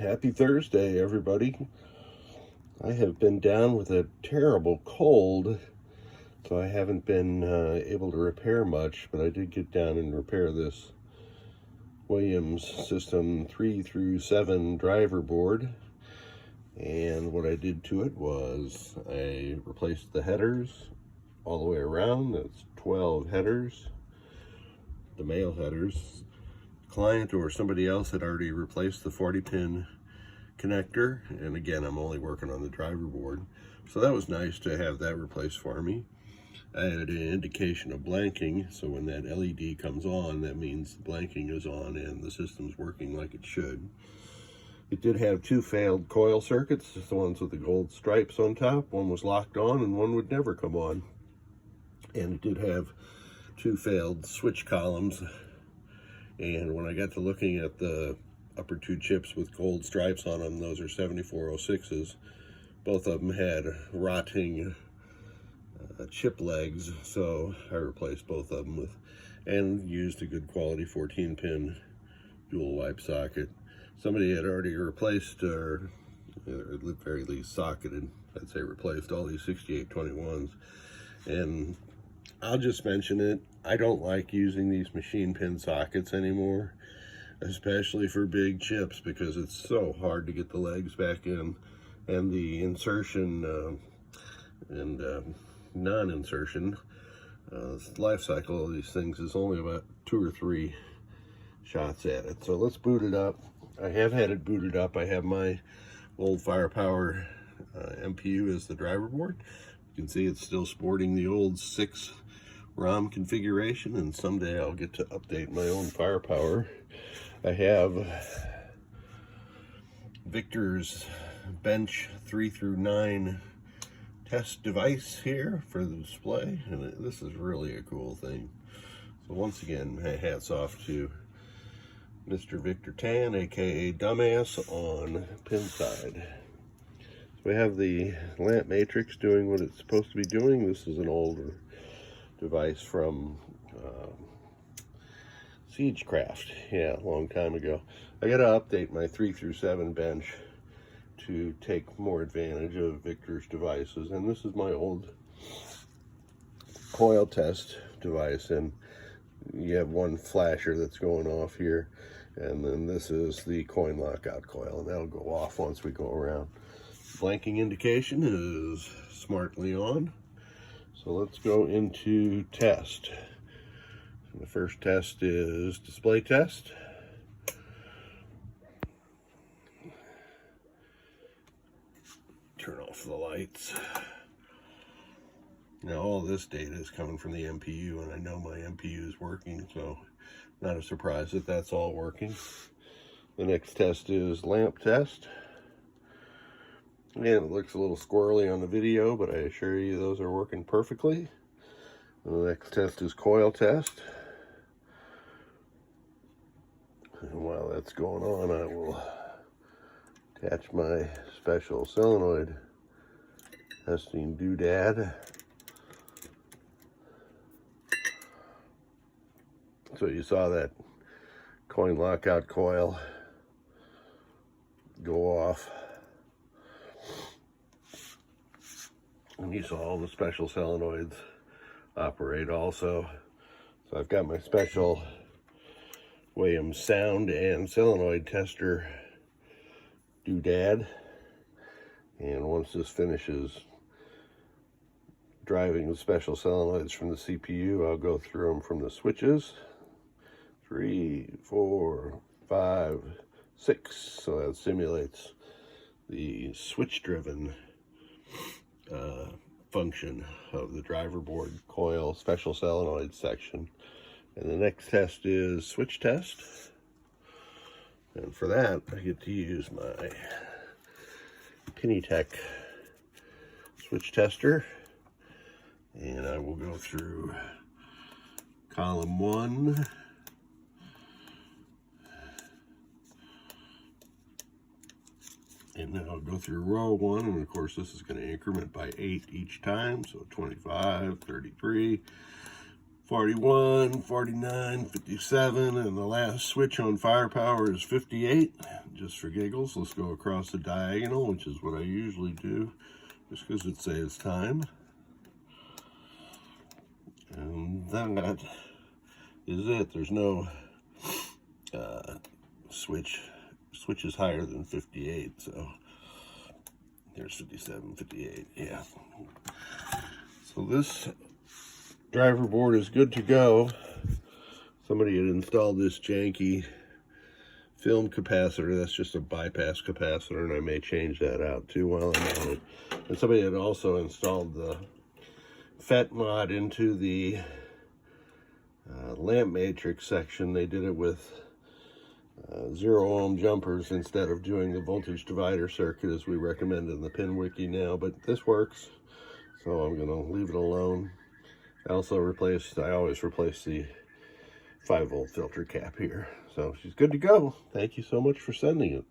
Happy Thursday, everybody. I have been down with a terrible cold, so I haven't been able to repair much, but I did get down and repair this Williams System 3 through 7 driver board. And what I did to it was I replaced the headers all the way around. That's 12 headers, the male headers. Client or somebody else had already replaced the 40-pin connector, and again, I'm only working on the driver board, so that was nice to have that replaced for me. I had an indication of blanking, so when that LED comes on, that means the blanking is on and the system's working like it should. It did have two failed coil circuits, the ones with the gold stripes on top. One was locked on and one would never come on. And it did have two failed switch columns. And when I got to looking at the upper two chips with gold stripes on them, those are 7406s. Both of them had rotting chip legs, so I replaced both of them with, and used a good quality 14-pin dual wipe socket. Somebody had already replaced, or at the very least socketed, I'd say replaced all these 6821s. And I'll just mention it, I don't like using these machine pin sockets anymore, especially for big chips, because it's so hard to get the legs back in, and the insertion and non-insertion life cycle of these things is only about 2 or 3 shots at it. So let's boot it up. I have had it booted up. I have my old Firepower MPU as the driver board. You can see it's still sporting the old 6 ROM configuration, and someday I'll get to update my own Firepower. I have Victor's Bench 3 through 9 test device here for the display, and this is really a cool thing. So once again, hats off to Mr. Victor Tan, aka Dumbass, on pin side. So we have the lamp matrix doing what it's supposed to be doing. This is an older device from Siegecraft, yeah, a long time ago. I gotta update my 3 through 7 bench to take more advantage of Victor's devices, and this is my old coil test device, and you have one flasher that's going off here, and then this is the coin lockout coil, and that'll go off once we go around. Blanking indication is smartly on. So let's go into test. The first test is display test. Turn off the lights. Now all this data is coming from the MPU, and I know my MPU is working, so not a surprise that that's all working. The next test is lamp test. Again, it looks a little squirrely on the video, but I assure you those are working perfectly. And the next test is coil test. And while that's going on, I will attach my special solenoid testing doodad. So you saw that coin lockout coil go off. And you saw all the special solenoids operate also. So I've got my special Williams sound and solenoid tester doodad. And once this finishes driving the special solenoids from the CPU, I'll go through them from the switches. 3, 4, 5, 6. So that simulates the switch-driven function of the driver board coil special solenoid section. And the next test is switch test. And for that, I get to use my Pinitek switch tester. And I will go through column 1. And then I'll go through row 1, and of course this is going to increment by 8 each time, so 25, 33, 41, 49, 57, and the last switch on firepower is 58. Just for giggles, let's go across the diagonal, which is what I usually do, just because it saves time. And that is it. There's no switch is higher than 58, so there's 57, 58, yeah. So this driver board is good to go. Somebody had installed this janky film capacitor. That's just a bypass capacitor, and I may change that out too while I'm on it. And somebody had also installed the FET mod into the lamp matrix section. They did it with 0 ohm jumpers instead of doing the voltage divider circuit as we recommend in the PinWiki now, but this works, so I'm going to leave it alone. I always replace the 5-volt filter cap here, so she's good to go. Thank you so much for sending it.